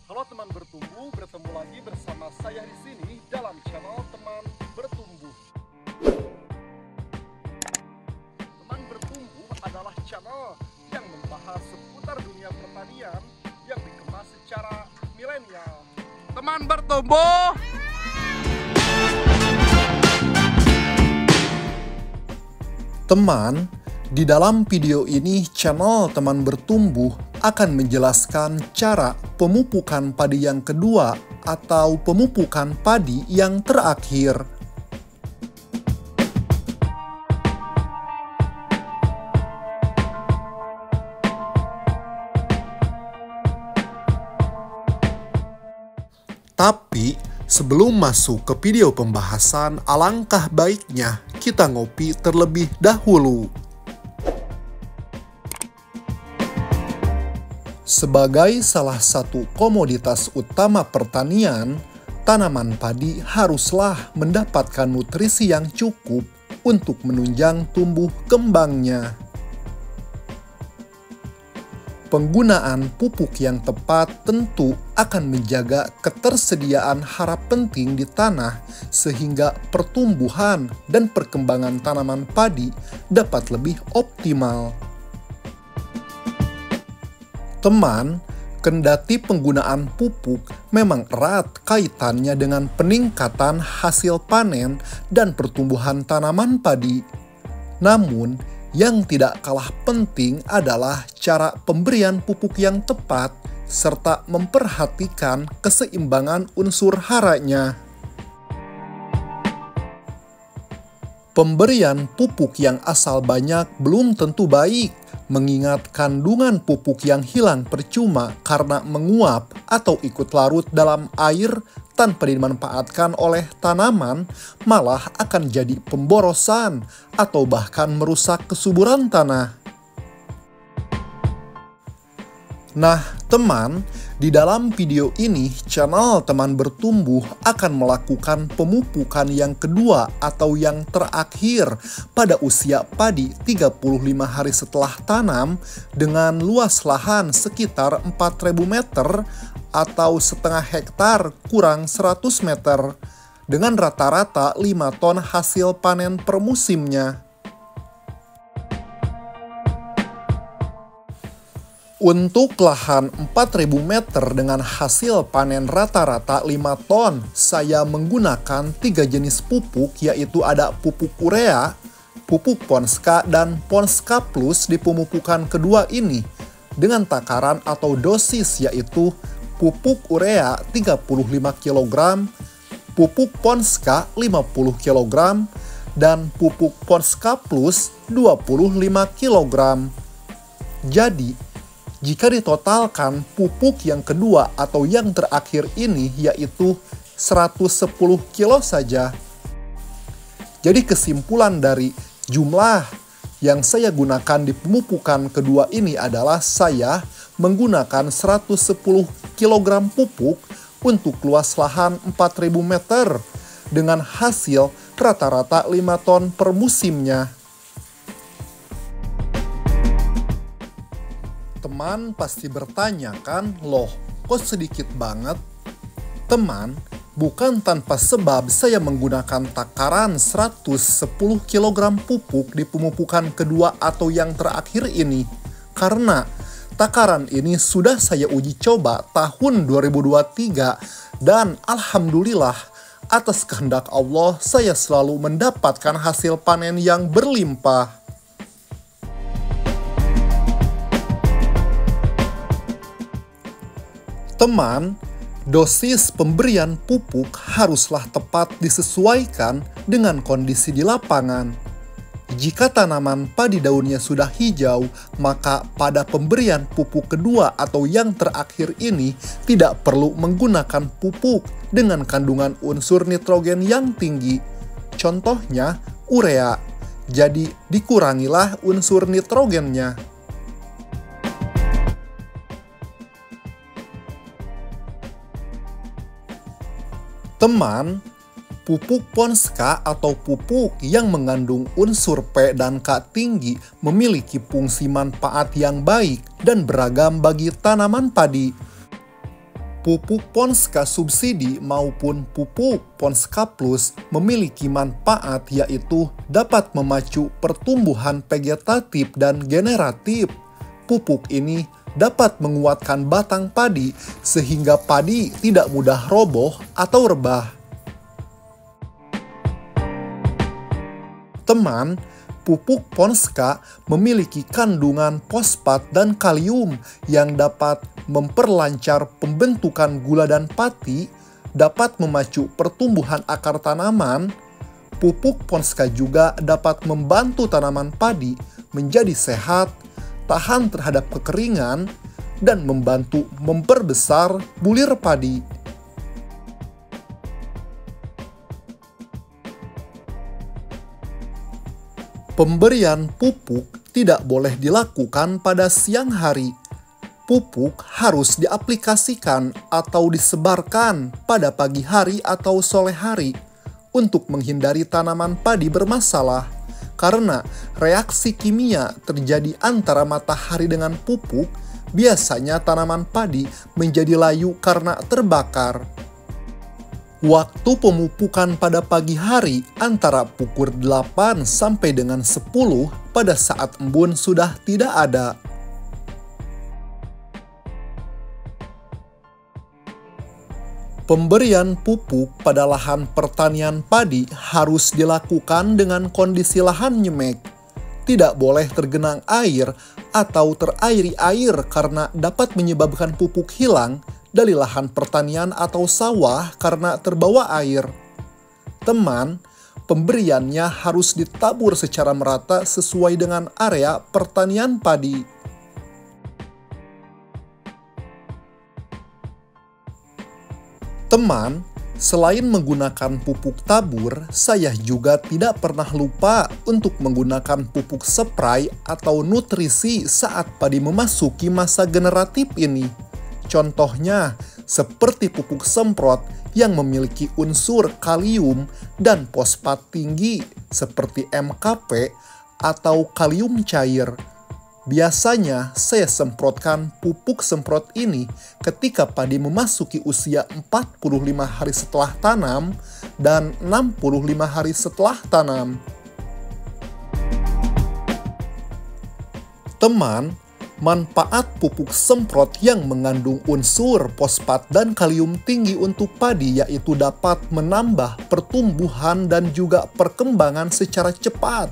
Halo teman bertumbuh, bertemu lagi bersama saya di sini dalam channel Teman Bertumbuh. Teman Bertumbuh adalah channel yang membahas seputar dunia pertanian yang dikemas secara milenial. Teman Bertumbuh. Teman, di dalam video ini channel Teman Bertumbuh akan menjelaskan cara pemupukan padi yang kedua atau pemupukan padi yang terakhir. Tapi sebelum masuk ke video pembahasan, alangkah baiknya kita ngopi terlebih dahulu. Sebagai salah satu komoditas utama pertanian, tanaman padi haruslah mendapatkan nutrisi yang cukup untuk menunjang tumbuh kembangnya. Penggunaan pupuk yang tepat tentu akan menjaga ketersediaan hara penting di tanah sehingga pertumbuhan dan perkembangan tanaman padi dapat lebih optimal. Teman, kendati penggunaan pupuk memang erat kaitannya dengan peningkatan hasil panen dan pertumbuhan tanaman padi. Namun, yang tidak kalah penting adalah cara pemberian pupuk yang tepat serta memperhatikan keseimbangan unsur haranya. Pemberian pupuk yang asal banyak belum tentu baik, mengingat kandungan pupuk yang hilang percuma karena menguap atau ikut larut dalam air tanpa dimanfaatkan oleh tanaman, malah akan jadi pemborosan atau bahkan merusak kesuburan tanah. Nah, teman, di dalam video ini channel Teman Bertumbuh akan melakukan pemupukan yang kedua atau yang terakhir pada usia padi 35 hari setelah tanam dengan luas lahan sekitar 4.000 meter atau setengah hektar kurang 100 meter dengan rata-rata 5 ton hasil panen per musimnya. Untuk lahan 4.000 meter dengan hasil panen rata-rata 5 ton, saya menggunakan 3 jenis pupuk, yaitu ada pupuk urea, pupuk Ponska, dan Ponska Plus di pemupukan kedua ini, dengan takaran atau dosis yaitu pupuk urea 35 kg, pupuk Ponska 50 kg, dan pupuk Ponska Plus 25 kg. Jadi, jika ditotalkan pupuk yang kedua atau yang terakhir ini yaitu 110 kilo saja. Jadi kesimpulan dari jumlah yang saya gunakan di pemupukan kedua ini adalah saya menggunakan 110 kg pupuk untuk luas lahan 4.000 meter dengan hasil rata-rata 5 ton per musimnya. Teman pasti bertanya kan, loh kok sedikit banget? Teman, bukan tanpa sebab saya menggunakan takaran 110 kg pupuk di pemupukan kedua atau yang terakhir ini. Karena takaran ini sudah saya uji coba tahun 2023 dan alhamdulillah atas kehendak Allah saya selalu mendapatkan hasil panen yang berlimpah. Teman, dosis pemberian pupuk haruslah tepat disesuaikan dengan kondisi di lapangan. Jika tanaman padi daunnya sudah hijau, maka pada pemberian pupuk kedua atau yang terakhir ini tidak perlu menggunakan pupuk dengan kandungan unsur nitrogen yang tinggi. Contohnya urea. Jadi dikurangilah unsur nitrogennya. Teman, pupuk Ponska atau pupuk yang mengandung unsur P dan K tinggi memiliki fungsi manfaat yang baik dan beragam bagi tanaman padi. Pupuk Ponska subsidi maupun pupuk Ponska Plus memiliki manfaat, yaitu dapat memacu pertumbuhan vegetatif dan generatif. Pupuk ini dapat menguatkan batang padi sehingga padi tidak mudah roboh atau rebah. Teman, pupuk Ponska memiliki kandungan fosfat dan kalium yang dapat memperlancar pembentukan gula dan pati, dapat memacu pertumbuhan akar tanaman. Pupuk Ponska juga dapat membantu tanaman padi menjadi sehat, tahan terhadap kekeringan, dan membantu memperbesar bulir padi. Pemberian pupuk tidak boleh dilakukan pada siang hari. Pupuk harus diaplikasikan atau disebarkan pada pagi hari atau sore hari untuk menghindari tanaman padi bermasalah, karena reaksi kimia terjadi antara matahari dengan pupuk. Biasanya tanaman padi menjadi layu karena terbakar. Waktu pemupukan pada pagi hari antara pukul 8 sampai dengan 10 pada saat embun sudah tidak ada. Pemberian pupuk pada lahan pertanian padi harus dilakukan dengan kondisi lahan nyemek. Tidak boleh tergenang air atau terairi air karena dapat menyebabkan pupuk hilang dari lahan pertanian atau sawah karena terbawa air. Teman, pemberiannya harus ditabur secara merata sesuai dengan area pertanian padi. Teman, selain menggunakan pupuk tabur, saya juga tidak pernah lupa untuk menggunakan pupuk spray atau nutrisi saat padi memasuki masa generatif ini. Contohnya, seperti pupuk semprot yang memiliki unsur kalium dan fosfat tinggi seperti MKP atau kalium cair. Biasanya saya semprotkan pupuk semprot ini ketika padi memasuki usia 45 hari setelah tanam dan 65 hari setelah tanam. Teman, manfaat pupuk semprot yang mengandung unsur fosfat dan kalium tinggi untuk padi yaitu dapat menambah pertumbuhan dan juga perkembangan secara cepat.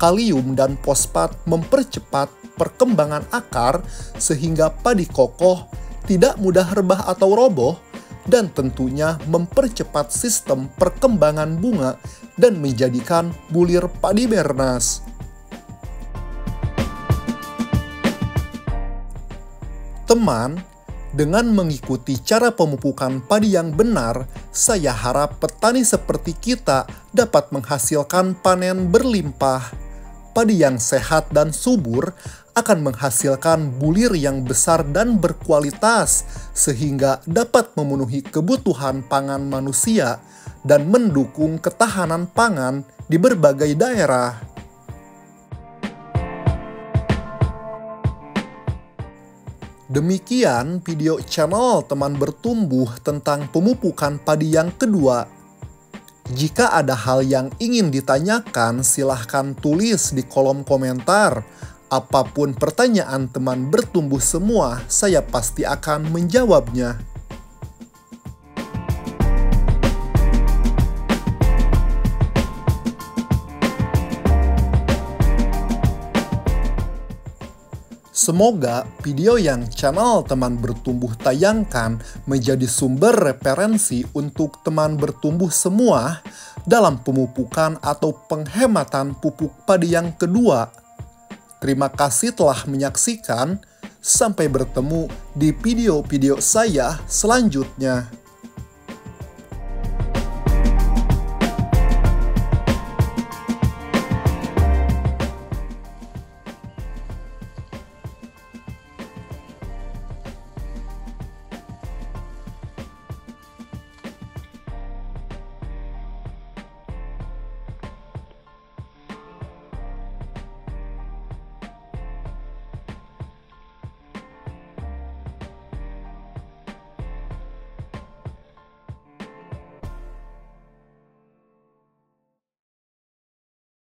Kalium dan fosfat mempercepat perkembangan akar sehingga padi kokoh, tidak mudah rebah atau roboh, dan tentunya mempercepat sistem perkembangan bunga dan menjadikan bulir padi bernas. Teman, dengan mengikuti cara pemupukan padi yang benar, saya harap petani seperti kita dapat menghasilkan panen berlimpah. Padi yang sehat dan subur akan menghasilkan bulir yang besar dan berkualitas sehingga dapat memenuhi kebutuhan pangan manusia dan mendukung ketahanan pangan di berbagai daerah. Demikian video channel Teman Bertumbuh tentang pemupukan padi yang kedua. Jika ada hal yang ingin ditanyakan, silahkan tulis di kolom komentar. Apapun pertanyaan teman bertumbuh semua, saya pasti akan menjawabnya. Semoga video yang channel Teman Bertumbuh tayangkan menjadi sumber referensi untuk teman bertumbuh semua dalam pemupukan atau penghematan pupuk padi yang kedua. Terima kasih telah menyaksikan. Sampai bertemu di video-video saya selanjutnya.